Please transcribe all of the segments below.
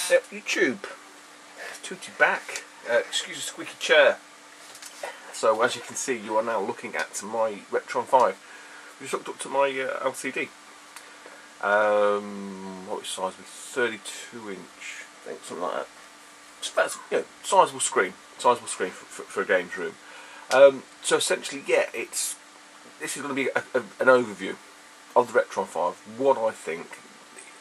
Yep, YouTube. Tooty back. Excuse the squeaky chair. So as you can see, you are now looking at my Retron 5. We just hooked up to my LCD. What size was 32 inch? I think something like that. So that's, you know, sizable screen for a games room. So essentially, yeah, this is going to be an overview of the Retron 5. What I think.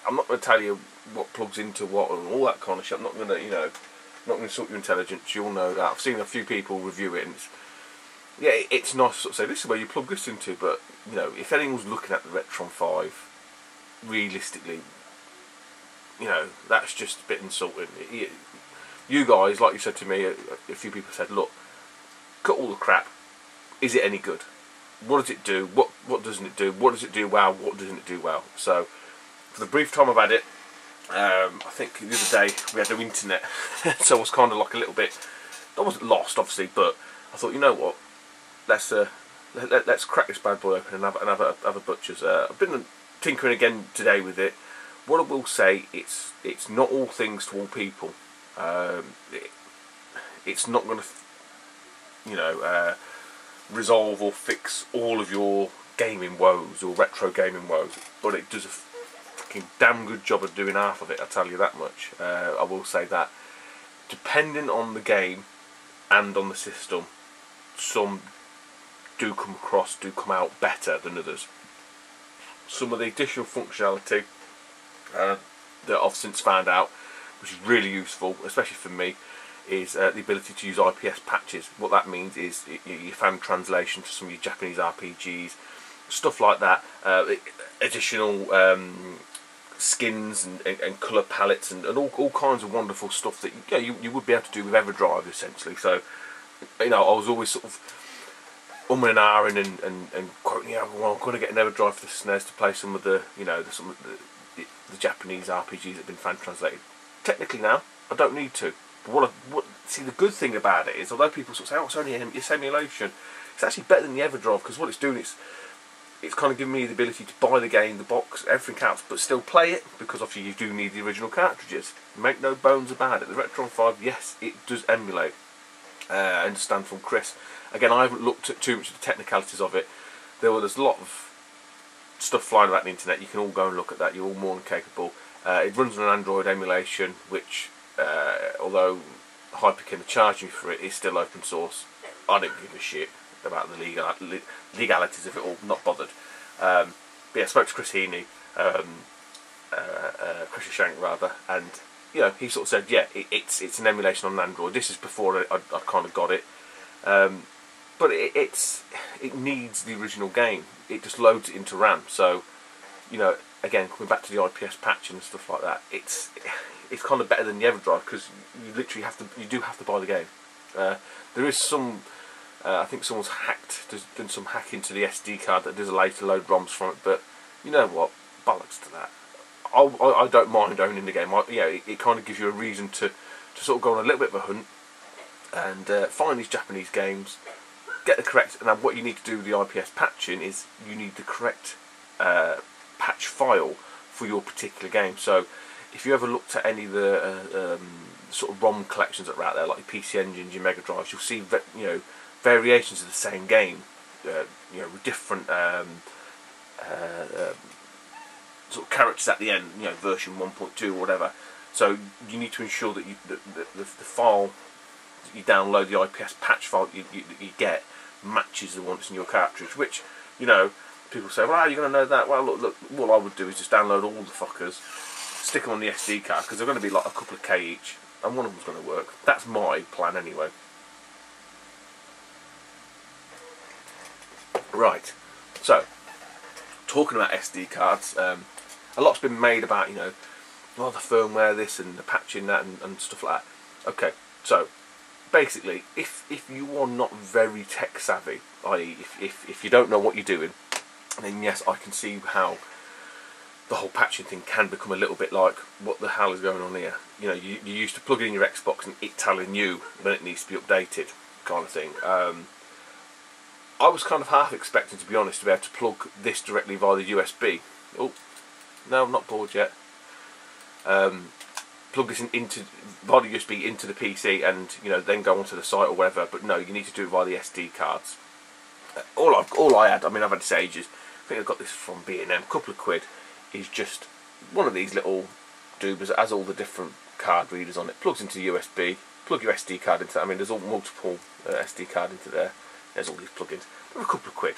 I'm not going to tell you what plugs into what and all that kind of shit. I'm not going to, you know, not going to insult your intelligence. You'll know that. I've seen a few people review it, and it's nice to sort of say this is where you plug this into. But you know, if anyone's looking at the Retron 5, realistically, you know, that's just a bit insulting. You guys, like you said to me, a few people said, look, cut all the crap. Is it any good? What does it do? What doesn't it do? What does it do well? What doesn't it do well? So, for the brief time I've had it, I think the other day we had no internet, so I was kind of like a little bit. I wasn't lost, obviously, but I thought, you know what? Let's crack this bad boy open and have a butcher's. I've been tinkering again today with it. What I will say, it's not all things to all people. It's not going to, you know, resolve or fix all of your gaming woes or retro gaming woes, but it does a fucking damn good job of doing half of it. I'll tell you that much. I will say that. Depending on the game and on the system, some do come out better than others. Some of the additional functionality that I've since found out, which is really useful, especially for me, is the ability to use IPS patches. What that means is your fan translation to some of your Japanese RPGs, stuff like that. Additional skins and colour palettes and all kinds of wonderful stuff that you would be able to do with EverDrive essentially. So, you know, I was always sort of and ahhing and quoting, well, I'm going to get an EverDrive for the SNES to play some of the, you know, the Japanese RPGs that have been fan translated. Technically now, I don't need to. But see, the good thing about it is, although people sort of say, oh, it's emulation, it's actually better than the EverDrive, because what it's doing, it's kind of giving me the ability to buy the game, the box, everything else, but still play it, because obviously you do need the original cartridges. Make no bones about it. The Retron 5, yes, it does emulate. I understand from Chris. Again, I haven't looked at too much of the technicalities of it. There's a lot of stuff flying about the internet. You can all go and look at that. You're all more than capable. It runs on an Android emulation, which, although Hyperkin are charging for it, is still open source. I don't give a shit about the legalities of it all. Not bothered. But yeah, I spoke to Chris Heaney, Chris Shank rather, and you know, he sort of said, yeah, it's an emulation on Android. This is before I kind of got it. But it needs the original game. It just loads it into RAM. So, you know, again, coming back to the IPS patching and stuff like that, it's kind of better than the EverDrive, because you literally do have to buy the game. There is some, I think someone's done some hacking to the SD card that does allow you to load ROMs from it. But you know what, bollocks to that. I don't mind owning the game. It kind of gives you a reason to sort of go on a little bit of a hunt and find these Japanese games, get the correct, and what you need to do with the IPS patching is you need the correct patch file for your particular game. So if you ever looked at any of the sort of ROM collections that are out there, like your PC Engines, your Mega Drives, you'll see variations of the same game, with different sort of characters at the end, version 1.2 or whatever. So you need to ensure that the file that you download, the IPS patch file that you get, matches the one that's in your cartridge. Which, people say, well, how are you going to know that? Well, look, what I would do is just download all the fuckers, stick them on the SD card, because they're going to be like a couple of K each, and one of them's going to work. That's my plan anyway. Right, so talking about SD cards, a lot's been made about, the firmware this and the patching that and stuff like that. Okay, so basically, if you are not very tech savvy, i.e. if you don't know what you're doing, then yes, I can see how the whole patching thing can become a little bit like, what the hell is going on here? You used to plug it in your Xbox and it telling you when it needs to be updated, kind of thing. I was kind of half expecting, to be honest, to be able to plug this directly via the USB. Oh, no, I'm not bored yet. plug this into via the USB into the PC and then go onto the site or whatever. But no, you need to do it via the SD cards. All I had, I mean, I've had this ages. I think I got this from B&M, a couple of quid. Is just one of these little doobers that has all the different card readers on it. Plugs into USB. Plug your SD card into that. I mean, there's all multiple SD card into there. There's all these plugins. They're a couple of quid.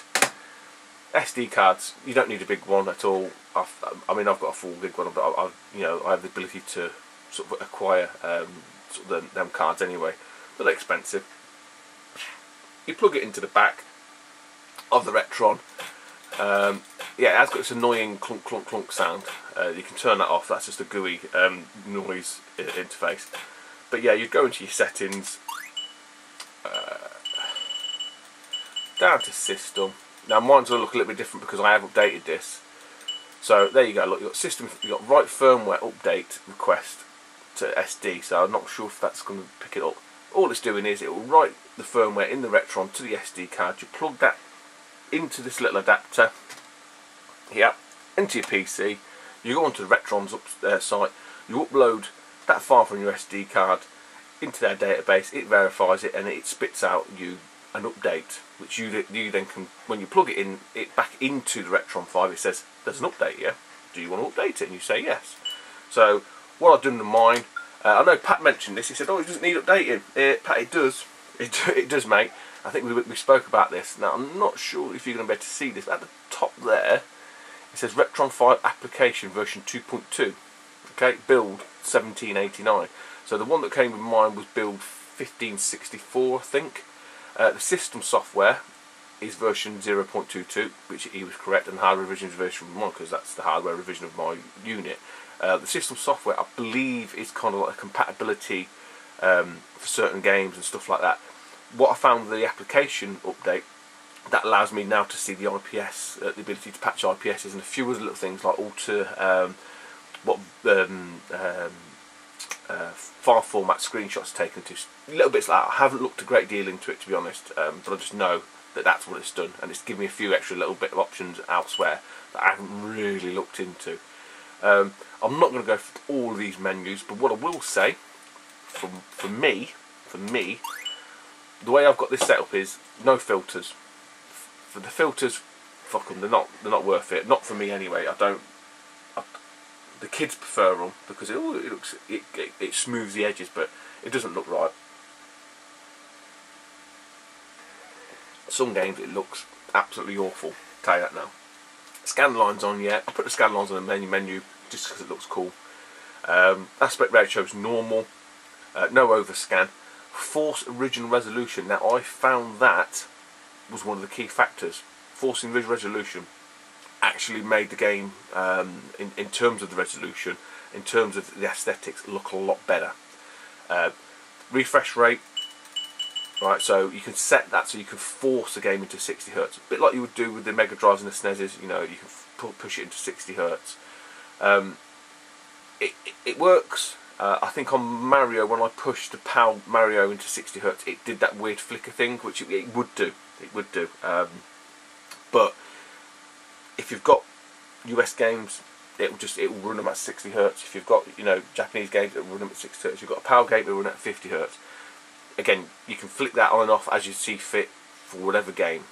SD cards, you don't need a big one at all. I mean, I've got a full big one, but I have the ability to sort of acquire sort of them cards anyway. But they're expensive. You plug it into the back of the Retron. Yeah, it has got this annoying clunk clunk clunk sound. You can turn that off. That's just a GUI noise interface. But yeah, you'd go into your settings, down to system. Now mine's going to look a little bit different because I have updated this. So there you go. Look, you've got system. You've got write firmware update request to SD. So I'm not sure if that's going to pick it up. All it's doing is it will write the firmware in the Retron to the SD card. You plug that into this little adapter. Yep, into your PC. You go onto the Retron's site. You upload that file from your SD card into their database. It verifies it and it spits out you an update, which you then can, when you plug it in, back into the Retron 5, it says there's an update here. Do you want to update it? And you say yes. So what I've done to mine, I know Pat mentioned this. He said, "Oh, it doesn't need updating." Pat, it does. It does, mate. I think we spoke about this. Now I'm not sure if you're going to be able to see this. At the top there, it says Retron 5 application version 2.2. Okay, build 1789. So the one that came with mine was build 1564, I think. The system software is version 0.22, which he was correct, and hardware revision is version 1 because that's the hardware revision of my unit. The system software, I believe, is kind of like a compatibility for certain games and stuff like that. What I found with the application update, that allows me now to see the IPS, the ability to patch IPSs and a few other little things like alter file format screenshots taken to, little bits like that. I haven't looked a great deal into it, to be honest, but I just know that that's what it's done, and it's given me a few extra little bit of options elsewhere that I haven't really looked into. I'm not going to go through all of these menus, but what I will say, for me, the way I've got this set up is no filters. For the filters, fuck them, they're not worth it. Not for me anyway. The kids prefer them because it smooths the edges, but it doesn't look right. Some games it looks absolutely awful. I'll tell you that now. Scan lines on, yeah. I put the scan lines on the menu just because it looks cool. Aspect ratio is normal. No overscan. Force original resolution. Now I found that was one of the key factors. Forcing original resolution actually made the game, in terms of the resolution, in terms of the aesthetics, look a lot better. Refresh rate, right, so you can set that so you can force the game into 60 Hz, a bit like you would do with the Mega Drives and the SNESes. You can push it into 60 Hz. It works. I think on Mario, when I pushed the PAL Mario into 60 Hz, it did that weird flicker thing, which it would do. It would do. But if you've got US games, it will run them at 60 Hz. If you've got Japanese games, it will run them at 60 Hz. If you've got a PAL game, it will run at 50 Hz. Again, you can flick that on and off as you see fit for whatever game.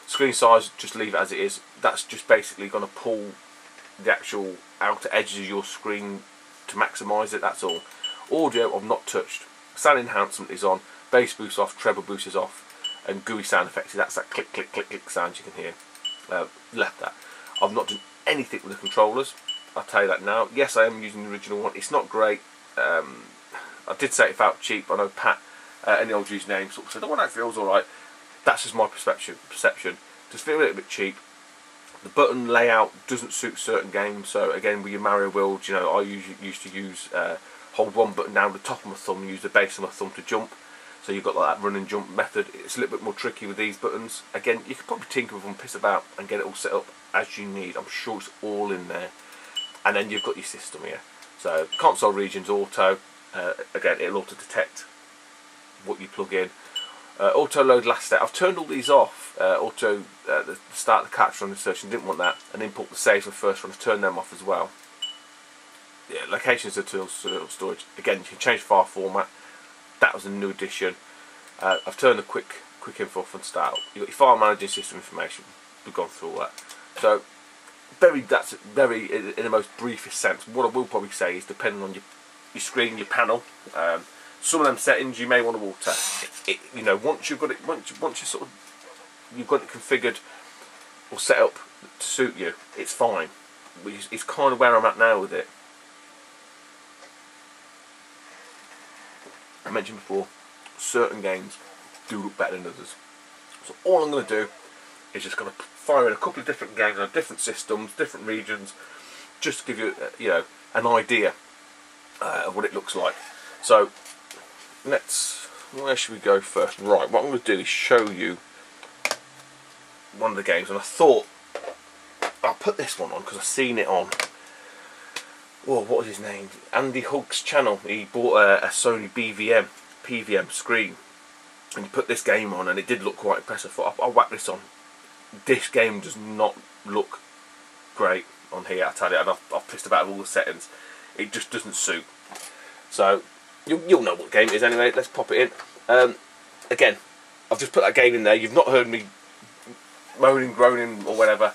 Screen size, just leave it as it is. That's just basically going to pull the actual outer edges of your screen to maximise it. That's all. Audio, I've not touched. Sound enhancement is on. Bass boost off. Treble boost is off. And GUI sound effects. That's that click click click click sound you can hear. Left that. I've not done anything with the controllers. I'll tell you that now. Yes, I am using the original one. It's not great. I did say it felt cheap. I know Pat, any old G's name, sort of said, "Oh, that feels alright." That's just my perception. Just feel a little bit cheap. The button layout doesn't suit certain games. So again, with your Mario World, I usually used to use hold one button down the top of my thumb and use the base of my thumb to jump. So you've got like that run and jump method. It's a little bit more tricky with these buttons. Again, you could probably tinker with them, piss about, and get it all set up as you need. I'm sure it's all in there. And then you've got your system here. So console regions, auto. Again, it'll auto detect what you plug in. Auto load last step. I've turned all these off. Auto the start the capture on the search, and didn't want that. And import the saves for first one. I've turned them off as well. yeah, locations of tools, storage. Again, you can change file format. That was a new addition. I've turned the quick info off and start. You've got your file manager, system information. We've gone through all that. So that's very in the most briefest sense. What I will probably say is, depending on your screen, your panel, some of them settings you may want to alter. You know, once you've got it, once you sort of you've got it configured or set up to suit you, it's fine. It's kind of where I'm at now with it. I mentioned before, certain games do look better than others. So all I'm going to do is just going to fire in a couple of different games on different systems, different regions, just to give you, you know, an idea of what it looks like. So where should we go first? Right, what I'm going to do is show you one of the games, and I thought I'll put this one on because I've seen it on, oh, what was his name? Andy Hugg's channel. He bought a Sony PVM screen, and he put this game on, and it did look quite impressive. I thought, I'll whack this on. This game does not look great on here, I tell you, and I've pissed about all the settings. It just doesn't suit. So you'll know what game it is anyway. Let's pop it in. Again, I've just put that game in there. You've not heard me moaning, groaning, or whatever.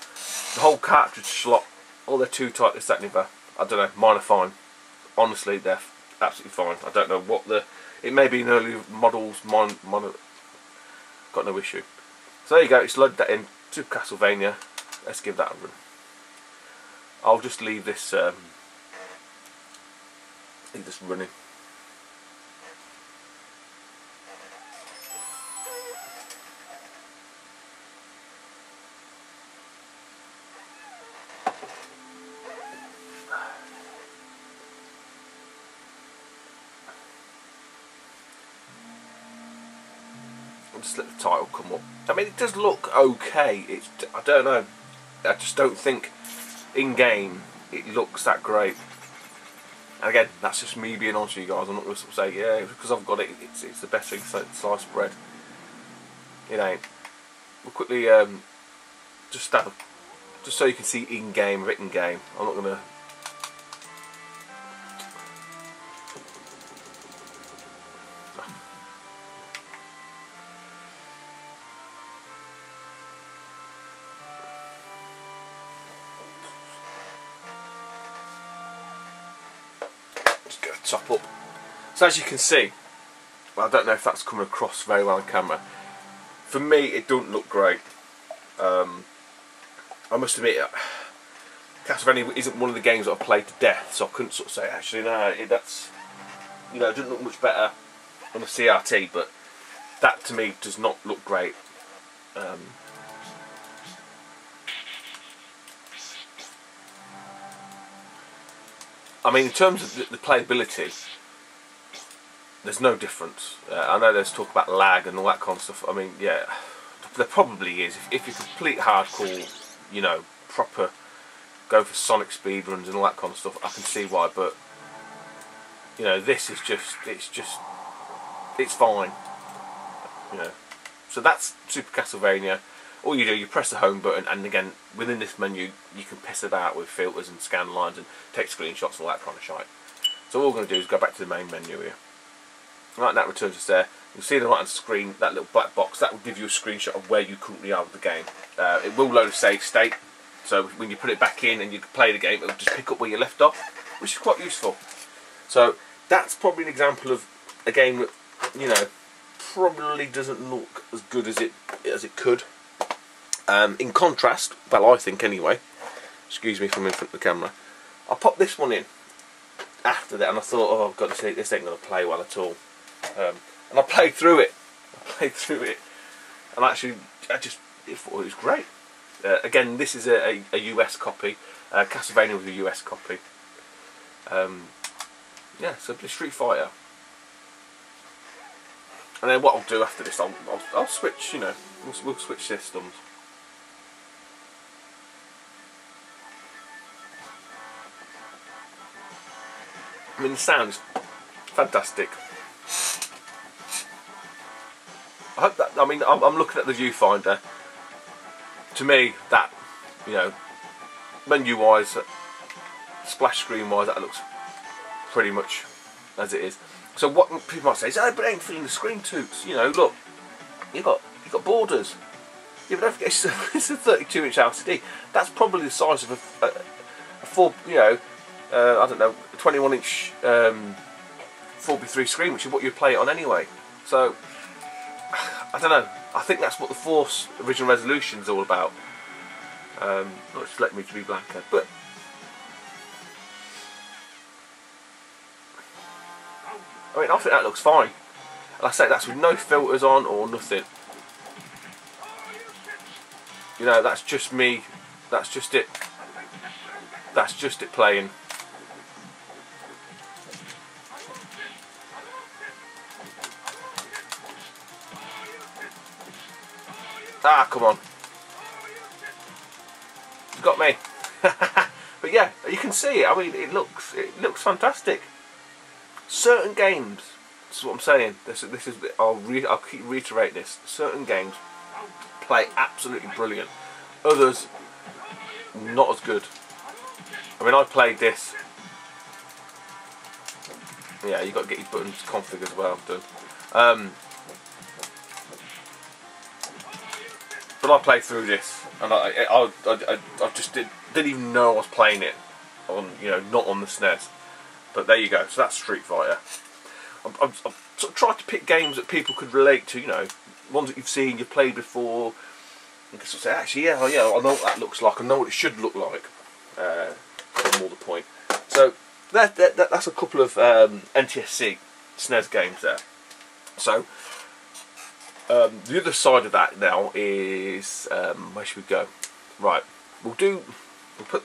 The whole cartridge slot, all they're too tight, this, that, and the other. I don't know. Mine are fine. Honestly, they're absolutely fine. I don't know what it may be in early models. Mine got no issue. So there you go. It's loaded that in to Castlevania. Let's give that a run. I'll just leave this running. I'll just let the title come up. I mean, it does look okay. I don't know. I just don't think in game it looks that great. And again, that's just me being honest with you guys. I'm not going to say, yeah, because I've got it, it's the best thing since sliced bread. It ain't. We'll quickly just so you can see in game, written game. I'm not going to. Top up. So as you can see, well, I don't know if that's coming across very well on camera. For me, it doesn't look great. I must admit, Castlevania isn't one of the games that I've played to death, so I couldn't sort of say, actually, no, that's, you know, it doesn't look much better on the CRT, but that to me does not look great. I mean, in terms of the playability, there's no difference. I know there's talk about lag and all that kind of stuff. I mean, yeah, there probably is. If you're complete hardcore, you know, proper, go for Sonic speedruns and all that kind of stuff, I can see why. But you know, this is it's fine. You know, so that's Super Castlevania. All you do, you press the home button, and again, within this menu, you can piss about with filters and scan lines and take screenshots and all that kind of shite. So all we're going to do is go back to the main menu here. Right, that returns us there. You'll see the right hand screen, that little black box, that will give you a screenshot of where you currently are with the game. It will load a save state, so when you put it back in and you can play the game, it will just pick up where you left off, which is quite useful. So that's probably an example of a game that, you know, probably doesn't look as good as it could. In contrast, well, I think anyway, excuse me from in front of the camera, I popped this one in after that, and I thought, oh god, this ain't going to play well at all. And I played through it, and actually I thought it was great. Again, this is a US copy. Castlevania was a US copy. Yeah, so Street Fighter. And then what I'll do after this, I'll switch. You know, we'll switch systems. I mean, the sound's fantastic. I hope that. I mean, I'm looking at the viewfinder. To me, that, you know, menu-wise, splash screen-wise, that looks pretty much as it is. So what people might say is, oh, but it ain't filling the screen toots. You know, look, you got borders. Yeah, but don't forget, it's a 32-inch LCD. That's probably the size of a full, you know, I don't know, 21-inch 4x3 screen, which is what you'd play it on anyway. So I don't know. I think that's what the Force original resolution is all about. Not just let me to be blanker, but I mean, I think that looks fine. Like I say, that's with no filters on or nothing. You know, that's just me. That's just it. That's just it playing. Ah, come on. You got me. But yeah, you can see it. I mean, it looks fantastic. Certain games, this is what I'm saying. This is. I'll keep reiterating this. Certain games play absolutely brilliant. Others, not as good. I mean, I played this. Yeah, you got to get your buttons configured as well. Done. But I played through this, and I just didn't even know I was playing it on, you know, not on the SNES. But there you go. So that's Street Fighter. I've sort of tried to pick games that people could relate to. You know, ones that you've seen, you've played before. You can sort of say, actually, yeah, I know what that looks like. I know what it should look like. That's more the point. So that's a couple of NTSC SNES games there. So the other side of that now is where should we go? Right, we'll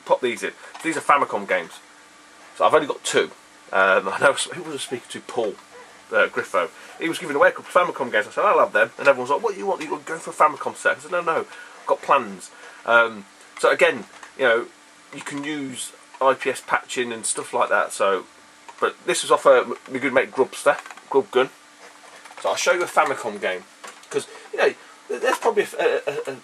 pop these in. These are Famicom games. So I've only got two. I know who was I speaking to? Paul Griffo. He was giving away a couple of Famicom games. I said, I'll have them. And everyone's like, what do you want? You're going for a Famicom set? I said, no, I've got plans. So again, you know, you can use IPS patching and stuff like that. So, but this was off my good mate Grub Gun. So I'll show you a Famicom game, because you know there's probably a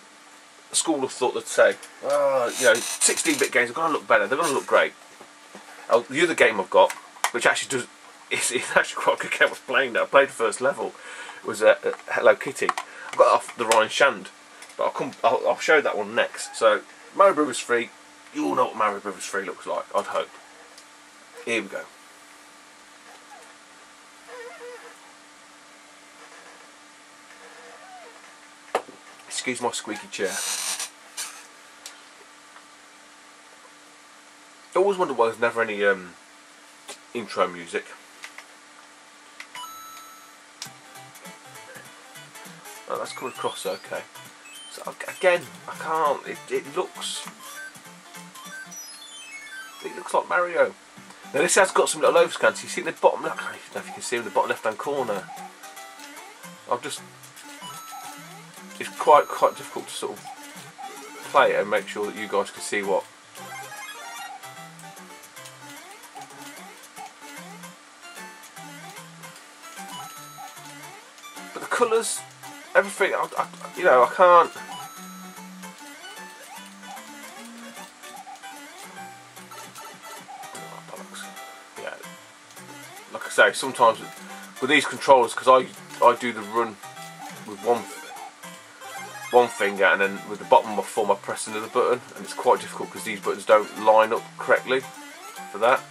school of thought that say, oh, you know, 16-bit games are going to look better. They're going to look great. The other game I've got, which actually does, it's actually quite a good game I was playing now. I played the first level. It was Hello Kitty. I got it off the Ryan Shand, but I'll show that one next. So Mario Brothers 3, you all know what Mario Brothers 3 looks like, I'd hope. Here we go. Excuse my squeaky chair. I always wondered why there's never any intro music. Oh, that's coming across okay. So again, I can't. It looks like Mario. Now this has got some little overscans. You see in the bottom. I don't know if you can see in the bottom left-hand corner. It's quite difficult to sort of play it and make sure that you guys can see what. But the colours, everything, you know, I can't. Yeah, like I say, sometimes with these controllers, because I do the run with one finger, and then with the bottom of my thumb I press another button, and it's quite difficult because these buttons don't line up correctly for that.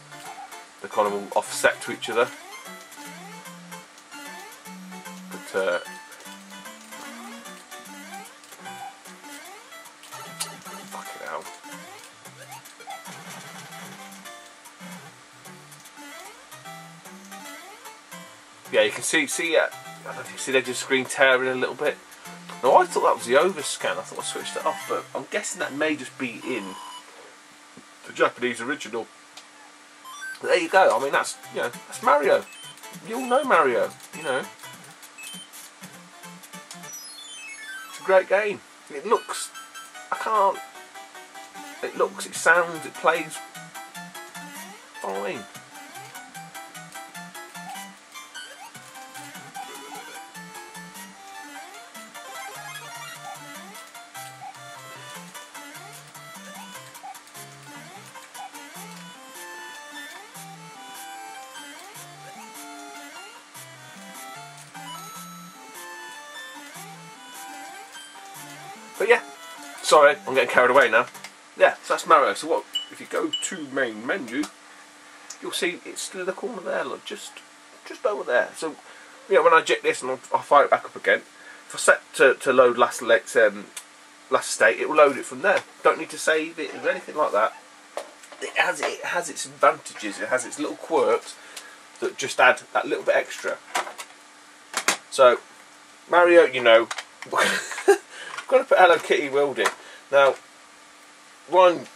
They're kind of all offset to each other. But fucking hell. Yeah, you can see I don't know if you see the edge of the screen tearing a little bit. Now I thought that was the overscan. I thought I switched it off, but I'm guessing that may just be in the Japanese original. But there you go. I mean, that's, you know, that's Mario. You all know Mario. You know, it's a great game. It looks. It looks. It sounds. It plays fine. sorry, I'm getting carried away now. Yeah, so that's Mario. So what? If you go to main menu, you'll see it's still in the corner there. Look, just over there. So, you know, when I eject this and I'll fire it back up again. If I set to load last state, it will load it from there. Don't need to save it or anything like that. It has its advantages. It has its little quirks that just add that little bit extra. So Mario, you know, I'm going to put Hello Kitty World in. Now Ryan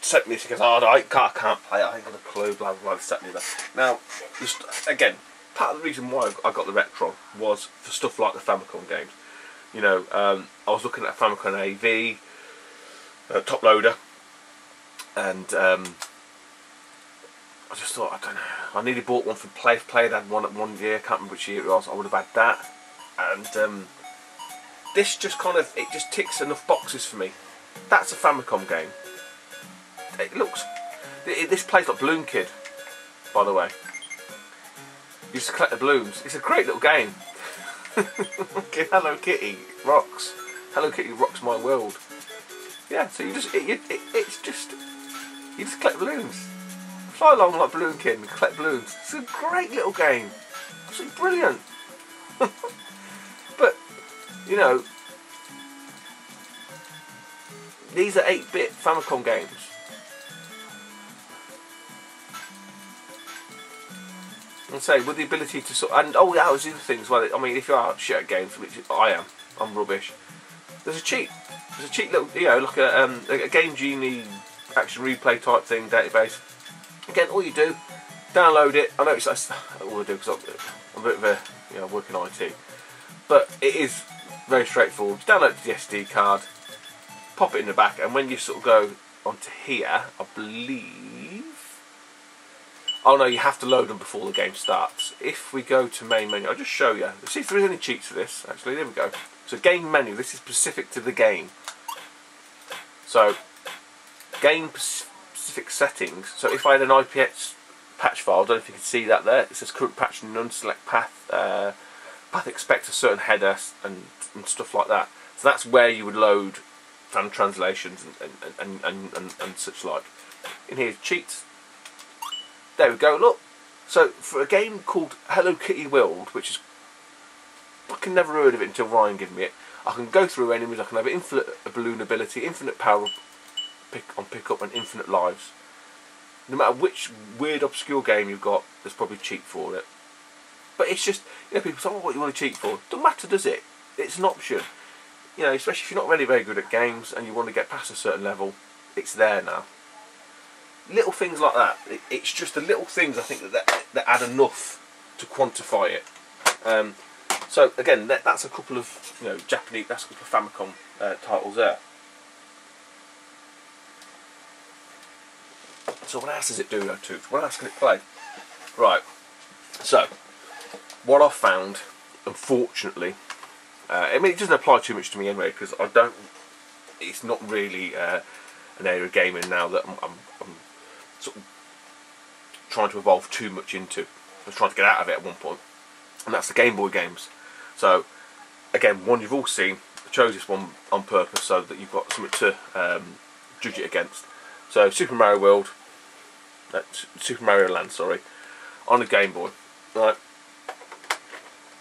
sent me this because I can't play it. I ain't got a clue. Blah blah blah. Set me that. Now, just again, part of the reason why I got the Retron was for stuff like the Famicom games. You know, I was looking at a Famicom AV top loader, and I just thought, I don't know, I nearly bought one from Play It had one at one year, I can't remember which year it was. I would have had that, and this just kind of, it just ticks enough boxes for me. That's a Famicom game. It looks, this plays like Balloon Kid, by the way. You just collect the balloons. It's a great little game. Hello Kitty rocks. Hello Kitty rocks my world. Yeah, so you just it's just you just collect balloons. Fly along like Balloon Kid and collect balloons. It's a great little game. It's brilliant. But you know, these are 8-bit Famicom games. And say with the ability to sort and oh yeah, that was the other thing as well. I mean, if you are shit at games, which I am, I'm rubbish. There's a cheat little, you know, like a Game Genie action replay type thing database. Again, all you do, download it. I know it's that's all I do because I'm a bit of a, you know, I work in IT, but it is very straightforward. Just download the SD card, pop it in the back, and when you sort of go onto here, I believe. Oh no, you have to load them before the game starts. If we go to main menu, I'll just show you. Let's see if there is any cheats for this. Actually, there we go. So game menu, this is specific to the game. So, game specific settings. So if I had an IPX patch file, I don't know if you can see that there. It says current patch none, select path. Path expects a certain header and stuff like that. So that's where you would load fan translations and such like. In here, cheats. There we go, look. So, for a game called Hello Kitty World, which is, I can never heard of it until Ryan gave me it, I can go through enemies, I can have infinite balloon ability, infinite power on pick up, and infinite lives. No matter which weird, obscure game you've got, there's probably a cheat for it. But it's just, you know, people say, oh, what you want to cheat for? Doesn't matter, does it? It's an option. You know, especially if you're not really very good at games and you want to get past a certain level, it's there now. Little things like that. It's just the little things I think that add enough to quantify it. So again, that's a couple of, you know, Japanese. That's a couple of Famicom titles there. So what else does it do, though, Toots? What else can it play? Right. So what I've found, unfortunately, I mean, it doesn't apply too much to me anyway because I don't. It's not really an area of gaming now that I'm sort of trying to evolve too much into. I was trying to get out of it at one point, and that's the Game Boy games. So again, one you've all seen. I chose this one on purpose so that you've got something to judge it against. So Super Mario World, Super Mario Land, sorry, on the Game Boy. Right.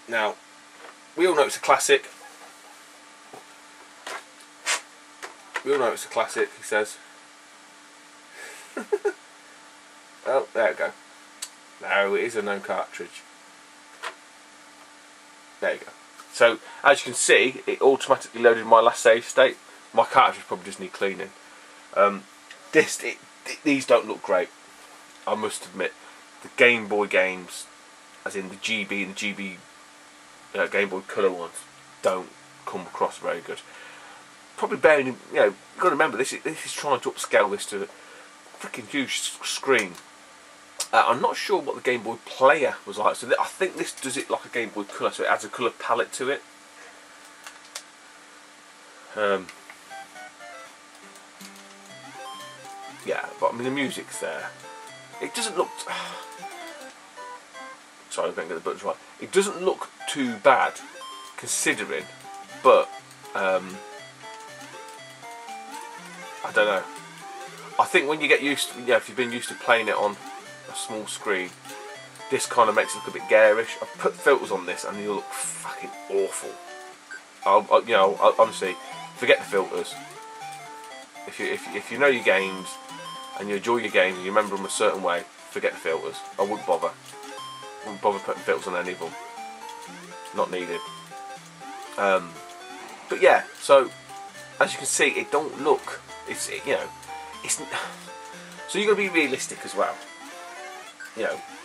Now, we all know it's a classic. We all know it's a classic, he says. Oh, there we go. No, it is a known cartridge. There you go. So, as you can see, it automatically loaded my last save state. My cartridge probably just need cleaning. These don't look great, I must admit. The Game Boy games, as in the GB and the GB Game Boy Color ones, don't come across very good. Probably bearing, you know, you've got to remember this is trying to upscale this to a freaking huge screen. I'm not sure what the Game Boy Player was like, so I think this does it like a Game Boy Color, so it adds a colour palette to it. Yeah, but I mean the music's there. It doesn't look. Sorry, I can't get the buttons right. It doesn't look too bad, considering, but I don't know. I think when you get used to, if you've been used to playing it on a small screen, this kind of makes it look a bit garish. I've put filters on this and they look fucking awful. Honestly, forget the filters. If you know your games and you enjoy your games and you remember them a certain way, forget the filters. I wouldn't bother. Wouldn't bother putting filters on any of them. Not needed. But yeah, so as you can see, it don't look. It's so you've got to be realistic as well.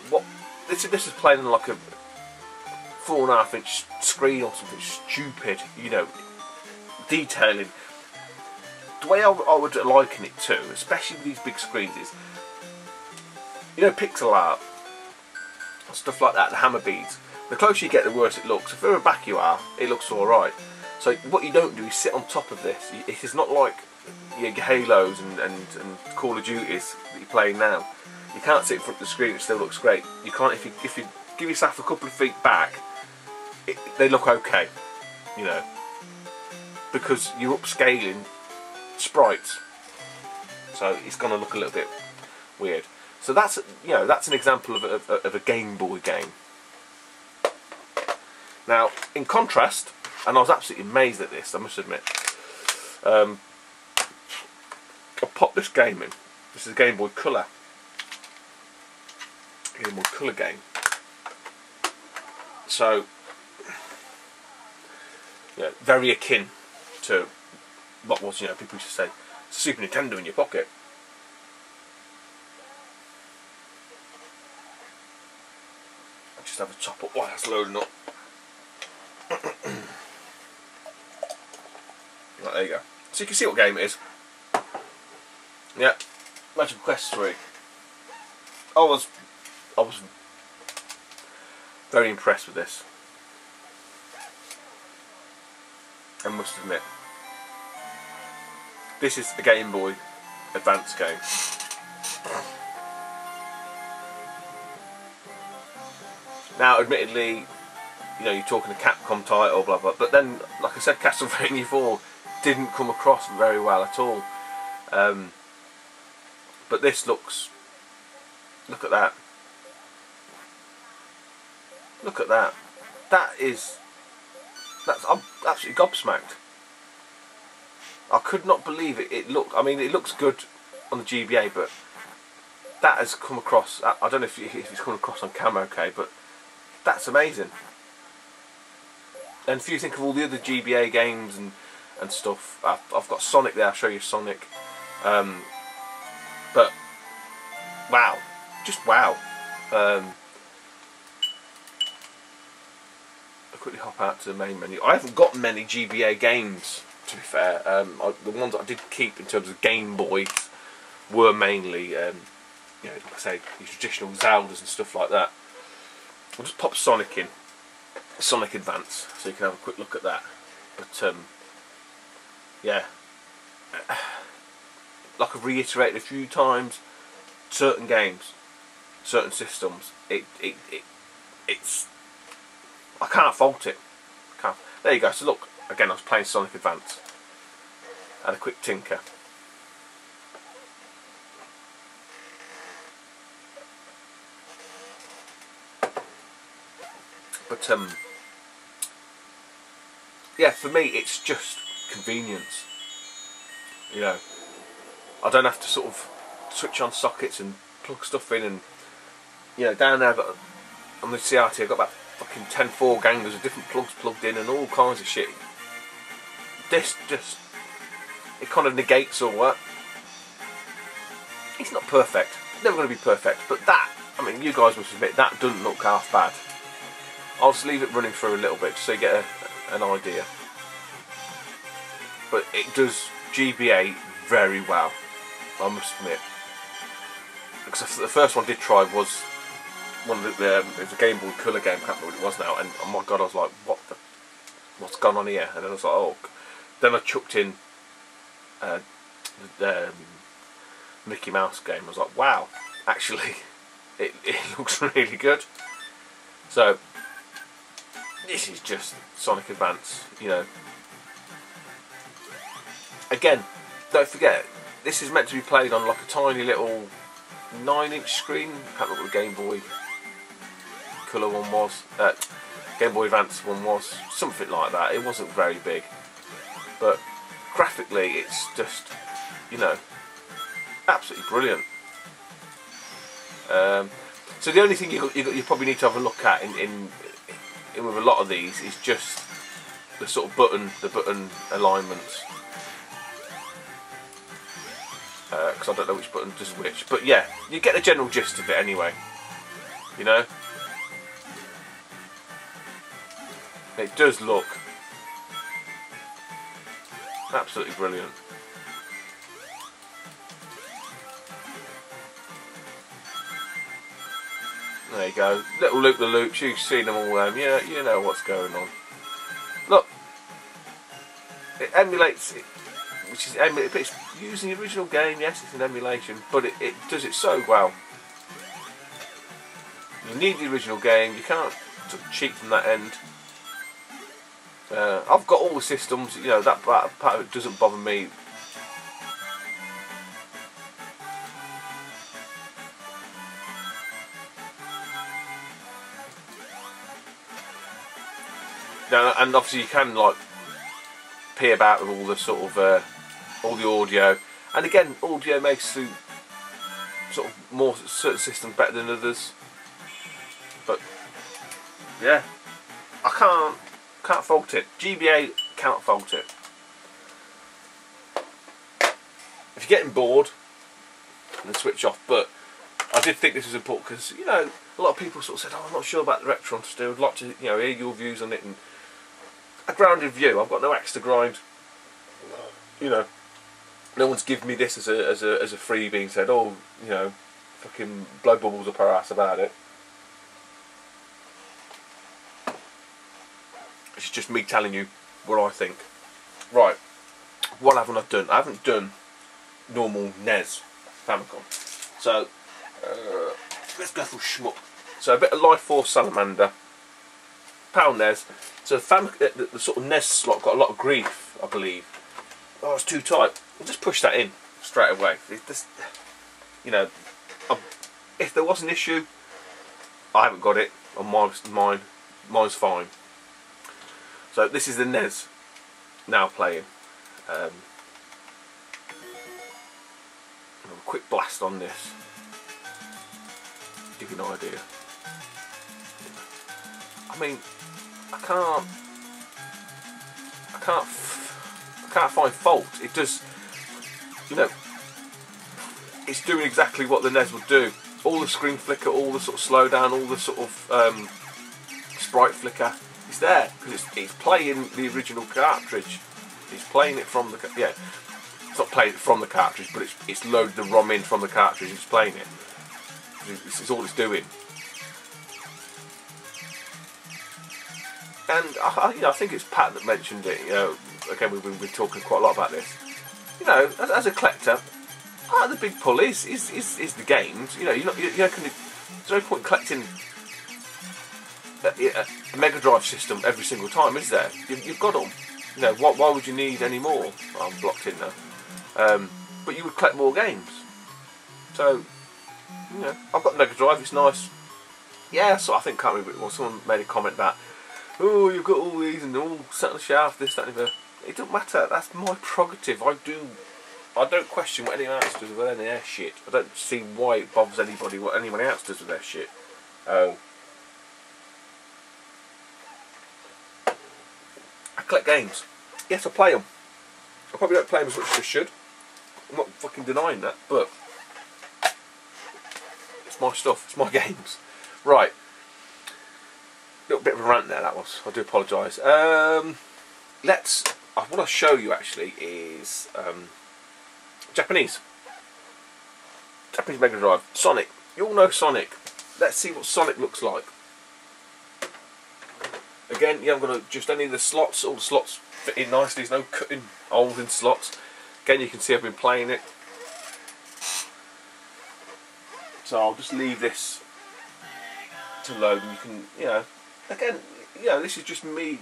What this is playing on like a 4.5-inch screen or something stupid. Detailing. The way I would liken it to, especially with these big screens, is pixel art, stuff like that, the hammer beads. The closer you get, the worse it looks. The further back you are, it looks alright. So what you don't do is sit on top of this. It is not like your Halos and Call of Duties that you're playing now. You can't sit in front of the screen, it still looks great. You can't, if you give yourself a couple of feet back, they look okay, because you're upscaling sprites, so it's going to look a little bit weird. So that's that's an example of a Game Boy game. Now, in contrast, and I was absolutely amazed at this, I must admit, I popped this game in. This is a Game Boy Color. Game Boy Color game. So, very akin to what was, people used to say, Super Nintendo in your pocket. I just have a top up while that's loading up. Right, there you go. So you can see what game it is. Yeah, Magic Quest 3. I was very impressed with this, I must admit. This is a Game Boy Advance game. Now, admittedly, you're talking a Capcom title, blah blah, but then, like I said, Castlevania 4 didn't come across very well at all. But this looks. Look at that. Look at that. I'm absolutely gobsmacked. I could not believe it. It looks good on the GBA, but that has come across. I don't know if it's come across on cam okay, but that's amazing. And if you think of all the other GBA games and stuff, I've got Sonic there. I'll show you Sonic. But wow, just wow. I'll quickly hop out to the main menu. I haven't got many GBA games, to be fair. The ones that I did keep in terms of Game Boys were mainly, like I say, your traditional Zeldas and stuff like that. I'll just pop Sonic in, Sonic Advance, so you can have a quick look at that. But yeah, like I've reiterated a few times, certain games, certain systems, it's I can't fault it. There you go. So look, again, I was playing Sonic Advance. Had a quick tinker. But yeah, for me, it's just convenience. I don't have to sort of switch on sockets and plug stuff in, and down there on the CRT I've got about fucking 10 4-gangers with different plugs plugged in and all kinds of shit. This just, it kind of negates all that. It's not perfect, it's never going to be perfect, but that, I mean, you guys must admit, that doesn't look half bad. I'll just leave it running through a little bit just so you get an idea. But it does GBA very well, I must admit. Because the first one I did try was one of it was a Game Boy Color game, I can't remember what it was now, and oh my god, I was like, what's going on here? And then I was like, oh. Then I chucked in the Mickey Mouse game. I was like, wow, actually, it looks really good. So this is just Sonic Advance, Again, don't forget, this is meant to be played on like a tiny little 9-inch screen. I can't remember what the Game Boy Colour one was. Game Boy Advance one was. Something like that. It wasn't very big. But graphically it's just, you know, absolutely brilliant. So the only thing you probably need to have a look at in with a lot of these is just the sort of button alignments, because I don't know which button does which. But yeah, you get the general gist of it anyway. You know, it does look absolutely brilliant. There you go, little loop-the-loops, you've seen them all, yeah, you know what's going on. Look, it emulates it, which is it's using the original game. Yes, it's an emulation, but it does it so well. You need the original game, you can't sort of cheat from that end. I've got all the systems, you know, that part of it doesn't bother me. Now, and obviously you can like pee about with all the sort of all the audio, and again, audio makes the sort of more certain systems better than others. But yeah, I can't fault it. GBA can't fault it. If you're getting bored, then switch off. But I did think this was important because, you know, a lot of people sort of said, "Oh, I'm not sure about the Retron still. I'd like to, you know, hear your views on it." And a grounded view. I've got no axe to grind. You know, no one's given me this as a freebie and said, "Oh, you know, fucking blow bubbles up our ass about it." It's just me telling you what I think. Right, what haven't I done? I haven't done normal NES Famicom. So let's go for schmuck. So a bit of Life Force Salamander, PAL NES. So the sort of NES slot got a lot of grief, I believe. Oh, it's too tight. We'll just push that in straight away. Just, you know, if there was an issue, I haven't got it on mine. Mine's fine. So this is the NES now playing. A quick blast on this, give you an idea. I mean, I can't find fault. It does, you know, it's doing exactly what the NES would do. All the screen flicker, all the sort of slowdown, all the sort of sprite flicker. It's there because it's playing the original cartridge. It's playing it from the It's not playing it from the cartridge, but it's loaded the ROM in from the cartridge. It's playing it. It's all it's doing. And you know, I think it's Pat that mentioned it. You know, again, we've been talking quite a lot about this. You know, as a collector, the big pull is the games. You know, there's no point collecting a Mega Drive system every single time, is there? You've got them. You know, why would you need any more? Well, I'm blocked in now. But you would collect more games. So, you know, I've got the Mega Drive. It's nice. Yeah, so I think, can't remember, well, someone made a comment that, "Oh, you've got all these and they're all sat on the shelf, this, that, and the other." It doesn't matter. That's my prerogative. I don't question what anyone else does with any of their shit. I don't see why it bothers anybody what anyone else does with their shit. I collect games. Yes, I play them. I probably don't play them as much as I should. I'm not fucking denying that, but it's my stuff. It's my games. Right. Little bit of a rant there, that was. I do apologise. What I'll show you actually is Japanese Mega Drive. Sonic. You all know Sonic. Let's see what Sonic looks like. Again, you haven't got to adjust any of the slots. All the slots fit in nicely. There's no cutting holes in slots. Again, you can see I've been playing it. So I'll just leave this to load, and you can, you know, again, you know, this is just me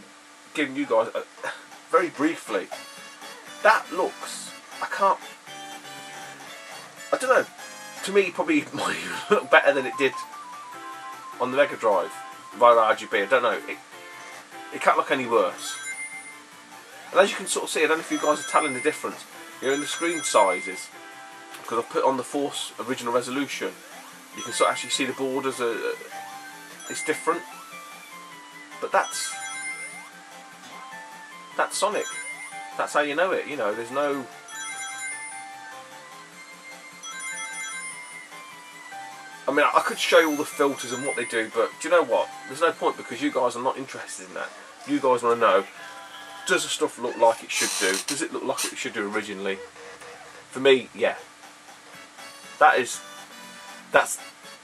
giving you guys very briefly. That looks, I don't know. To me, probably might look better than it did on the Mega Drive via RGB. I don't know. It can't look any worse. And as you can sort of see, I don't know if you guys are telling the difference. You know, in the screen sizes, because I've put on the Force original resolution, you can sort of actually see the borders are it's different. But that's Sonic. That's how you know it. You know, there's no. I mean, I could show you all the filters and what they do, but do you know what? There's no point, because you guys are not interested in that. You guys want to know, does the stuff look like it should do? Does it look like it should do originally? For me, yeah. That's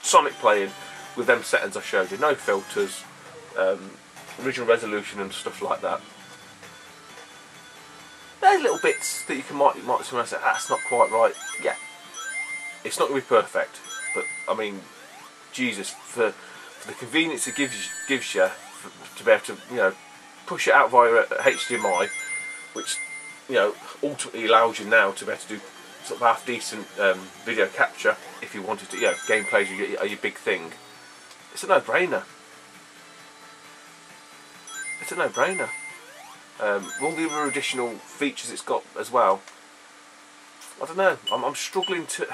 Sonic playing with them settings I showed you. No filters, original resolution and stuff like that. There's little bits that you might say, that's not quite right. Yeah. It's not going to be perfect. But I mean, Jesus, for the convenience it gives you to be able to, you know, push it out via HDMI, which, you know, ultimately allows you now to be able to do sort of half decent video capture if you wanted to. You know, gameplays are your big thing. It's a no-brainer. It's a no-brainer. All the other additional features it's got as well. I don't know. I'm struggling to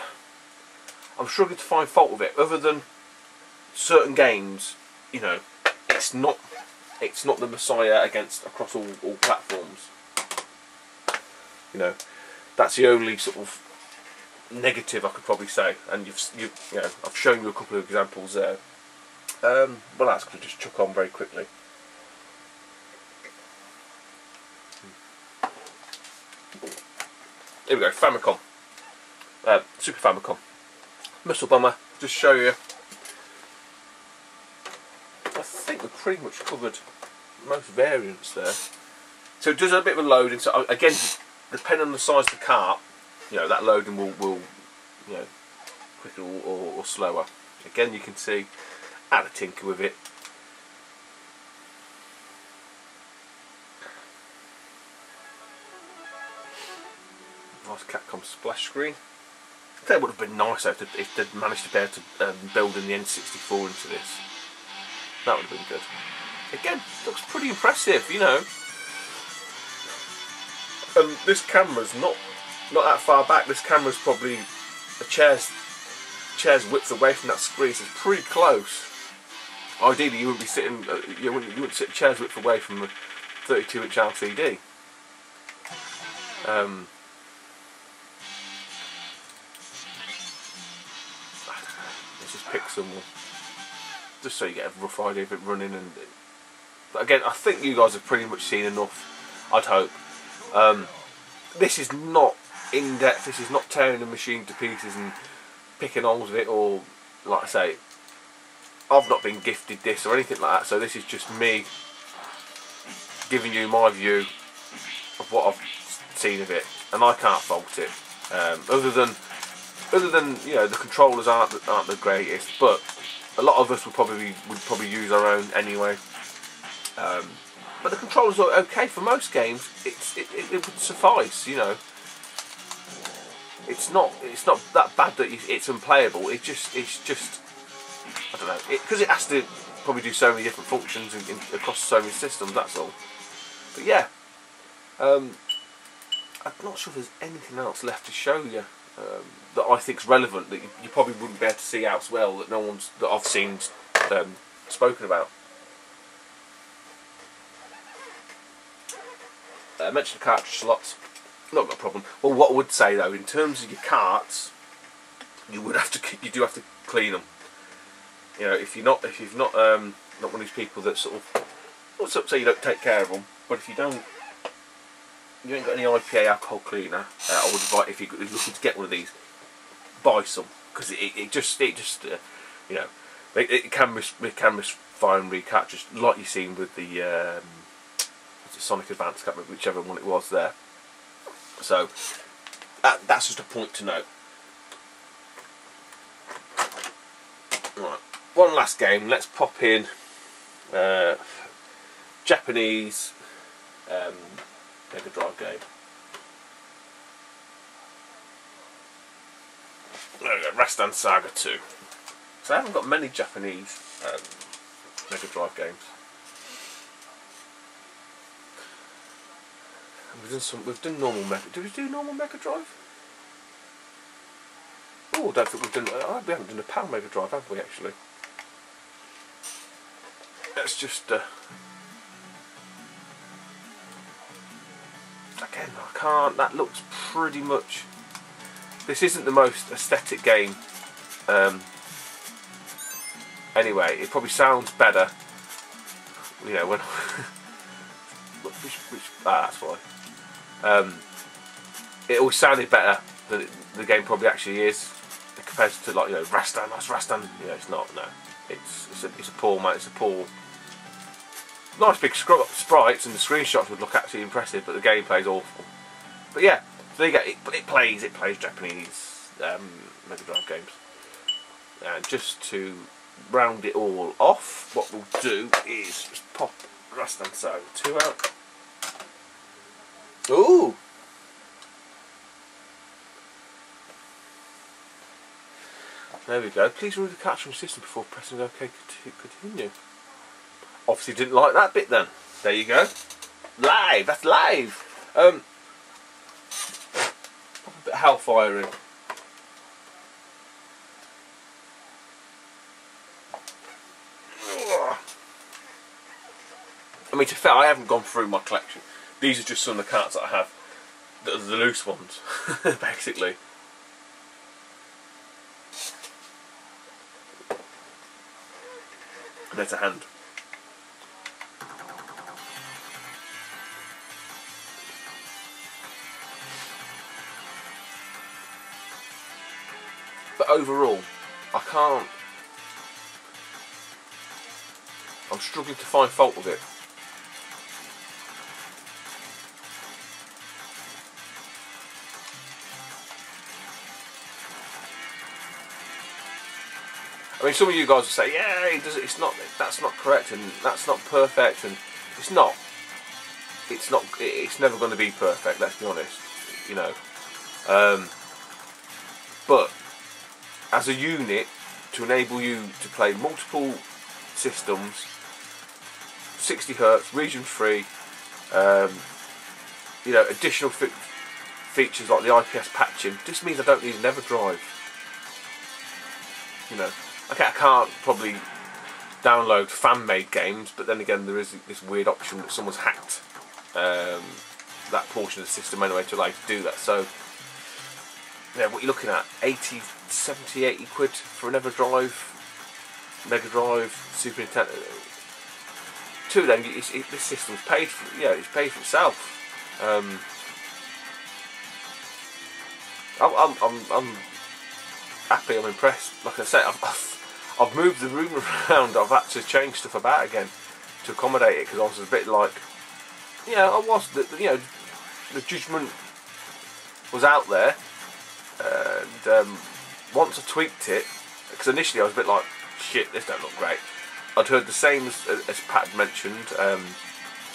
find fault with it, other than certain games. You know, it's not the messiah across all platforms. You know, that's the only sort of negative I could probably say. And you know, I've shown you a couple of examples there. Well, that's going to just chuck on very quickly. Here we go, Famicom, Super Famicom. Muscle Bummer, just show you. I think we've pretty much covered most variants there. So it does a bit of a loading. So again, depending on the size of the cart, you know, that loading will you know, quicker or slower. Again, you can see, add a tinker with it. Nice Capcom splash screen. That would have been nice if they'd managed to be able to build in the N64 into this. That would have been good. Again, looks pretty impressive, you know. This camera's not that far back. This camera's probably a chair's width away from that screen, so it's pretty close. Ideally, you wouldn't be sitting. You wouldn't sit chair's width away from the 32-inch LCD. Let's just pick some, just so you get a rough idea of it running. But again, I think you guys have pretty much seen enough, I'd hope. This is not in depth. This is not tearing the machine to pieces and picking holes with it, or like I say, I've not been gifted this or anything like that. So this is just me giving you my view of what I've seen of it, and I can't fault it. Other than you know, the controllers aren't the greatest, but a lot of us would probably use our own anyway. But the controllers are okay for most games. It would suffice, you know. It's not that bad that it's unplayable. It's just I don't know, because it has to probably do so many different functions across so many systems. That's all. But yeah, I'm not sure if there's anything else left to show you that I think's relevant that you probably wouldn't be able to see elsewhere, that I've seen spoken about. I mentioned the cartridge slots. Not got a problem. Well, what I would say though, in terms of your carts, you do have to clean them. You know, if you've not one of these people that sort of, what's up, say you don't take care of them, but if you ain't got any IPA alcohol cleaner, I would advise, if you're looking to get one of these, buy some, because it just you know, it can misfire and recartridge, like you've seen with the Sonic Advance, can't remember whichever one it was there. So that's just a point to note. Right, one last game. Let's pop in Japanese Mega Drive game. There we go, Rastan Saga 2. So I haven't got many Japanese Mega Drive games. We've done normal Mega. Did we do normal Mega Drive? Oh, I don't think we've done. We haven't done a PAL Mega Drive, have we? Actually, let's just. Again, I can't. That looks pretty much. This isn't the most aesthetic game. Anyway, it probably sounds better. You know when. That's why. It always sounded better than the game probably actually is, compared to, like, you know, Rastan. That's Rastan. You know, it's not. No, it's a poor man. It's a poor. Nice big sprites, and the screenshots would look actually impressive, but the gameplay's awful. But yeah, there you go. It plays Japanese Mega Drive games. And just to round it all off, what we'll do is just pop Rastan Saga 2 out. Ooh! There we go. Please remove the capturing system before pressing OK to continue. Obviously didn't like that bit then. There you go. Live! That's live! Pop a bit of Hellfire in. I mean, to be fair, I haven't gone through my collection. These are just some of the cards that I have, that are the loose ones, basically. And there's a hand. But overall, I can't. I'm struggling to find fault with it. I mean, some of you guys will say, "Yeah, it's not. That's not correct, and that's not perfect," and it's not. It's not. It's never going to be perfect. Let's be honest. You know. But as a unit, to enable you to play multiple systems, 60 Hz, region free, you know, additional features like the IPS patching, just means I don't need an EverDrive. You know. Okay, I can't probably download fan-made games, but then again, there is this weird option that someone's hacked that portion of the system anyway to allow you to do that. So, yeah, what you're looking at, 80, 70, 80 quid for an EverDrive, Mega Drive, Super Nintendo. Two of them, this system's paid for. Yeah, it's paid for itself. I'm happy. I'm impressed. Like I said, I've moved the room around. I've had to change stuff about again to accommodate it because I was a bit like, yeah, I was. You know, the judgment was out there, and once I tweaked it, because initially I was a bit like, shit, this don't look great. I'd heard the same as Pat had mentioned,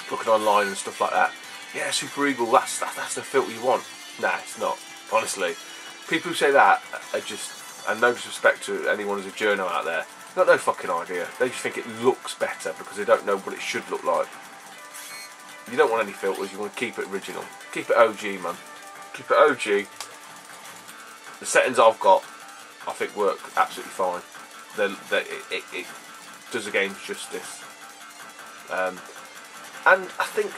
looking online and stuff like that. Yeah, Super Eagle, that's the filter you want. Nah, it's not. Honestly, people who say that are just, and no disrespect to anyone who's a journo out there, they've got no fucking idea. They just think it looks better because they don't know what it should look like. You don't want any filters, you want to keep it original. Keep it OG, man. Keep it OG. The settings I've got, I think, work absolutely fine. It does the game justice. And I think,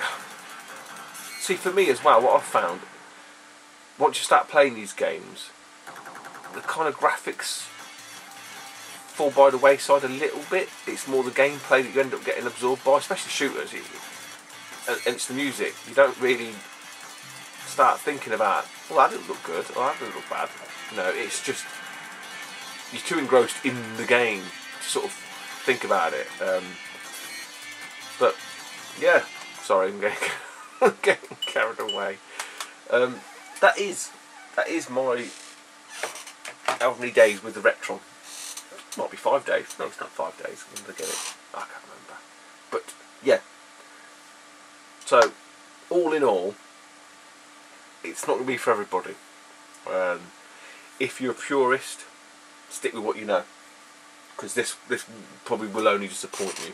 see, for me as well, what I've found, once you start playing these games, the kind of graphics fall by the wayside a little bit. It's more the gameplay that you end up getting absorbed by, especially shooters. And it's the music. You don't really start thinking about, well, that didn't look good, or that didn't look bad. You know, it's just, you're too engrossed in the game to sort of think about it. But yeah, sorry, I'm getting carried away. That is my how many days with the Retron. Might be 5 days. No, it's not 5 days. When did I get it? I can't remember. But yeah. So all in all, it's not going to be for everybody. if you're a purist, stick with what you know, because this probably will only disappoint you.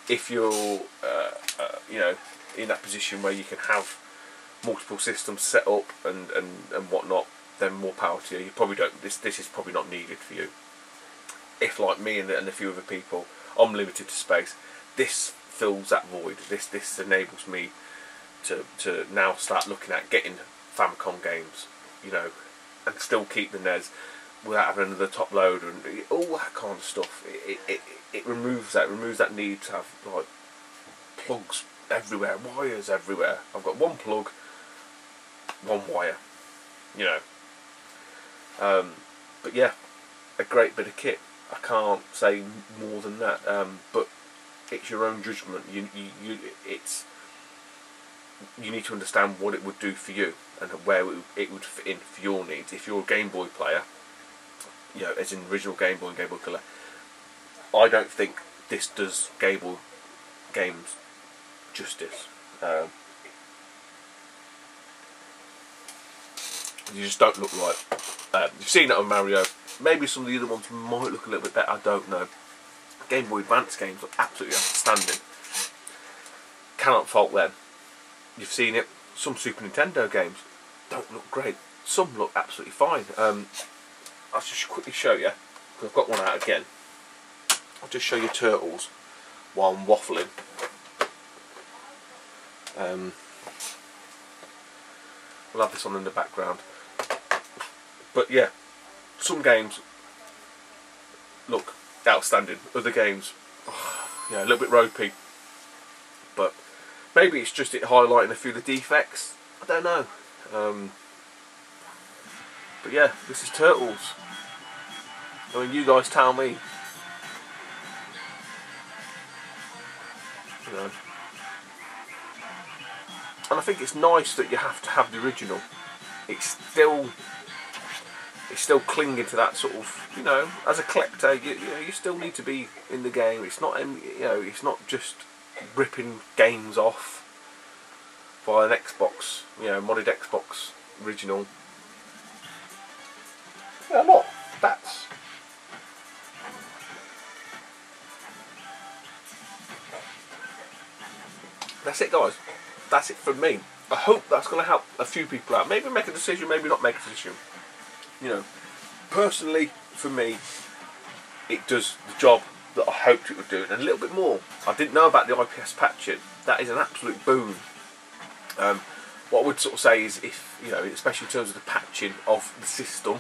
If you're you know, in that position where you can have multiple systems set up and whatnot, then more power to you. You probably don't. This is probably not needed for you. If, like me and a few other people, I'm limited to space, this fills that void. This enables me to now start looking at getting Famicom games, you know, and still keep the NES without having another top loader and all that kind of stuff. It removes that need to have like plugs everywhere, wires everywhere. I've got one plug, one wire, you know. But yeah, a great bit of kit. I can't say more than that. But it's your own judgment. You need to understand what it would do for you and where it would fit in for your needs. If you're a Game Boy player, you know, as in original Game Boy and Game Boy Color, I don't think this does Game Boy games justice. You just don't look right. You've seen it on Mario. Maybe some of the other ones might look a little bit better, I don't know. Game Boy Advance games look absolutely outstanding. Cannot fault them. You've seen it. Some Super Nintendo games don't look great. Some look absolutely fine. I'll just quickly show you, because I've got one out again. I'll just show you Turtles while I'm waffling. We'll have this on in the background. But yeah, some games look outstanding. Other games, yeah, a little bit ropey. But maybe it's just it highlighting a few of the defects. I don't know. But yeah, this is Turtles. I mean, you guys tell me. You know. And I think it's nice that you have to have the original. It's still clinging to that sort of, you know, as a collector, you know, you still need to be in the game. It's not, you know, it's not just ripping games off via an Xbox, you know, modded Xbox original. Yeah, look, that's it, guys. That's it from me. I hope that's going to help a few people out. Maybe make a decision, maybe not make a decision. You know, personally, for me, it does the job that I hoped it would do, and a little bit more. I didn't know about the IPS patching. That is an absolute boon. What I would sort of say is, if you know, especially in terms of the patching of the system,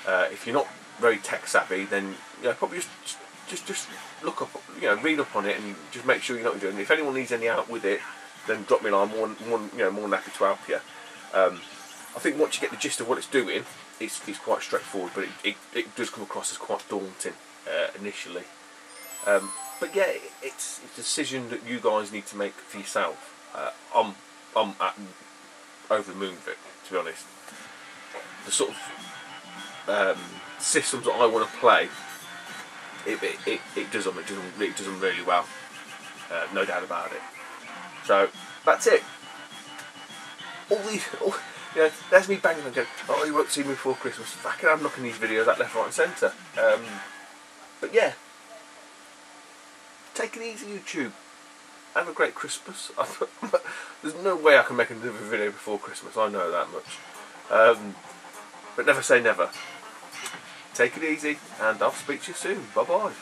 if you're not very tech savvy, then you know, probably just look up, you know, read up on it, and just make sure you know what you're doing. If anyone needs any help with it, then drop me a line. More than happy to help you. I think once you get the gist of what it's doing, it's quite straightforward, but it does come across as quite daunting initially. But yeah, it's a decision that you guys need to make for yourself. I'm over the moon with it, to be honest. The sort of systems that I want to play, it does them really well, no doubt about it. So that's it. You know, there's me banging and going, oh, you won't see me before Christmas. Fucking, I'm looking at these videos at left, right and centre. But yeah, take it easy, YouTube. Have a great Christmas. There's no way I can make another video before Christmas, I know that much. But never say never. Take it easy, and I'll speak to you soon. Bye bye.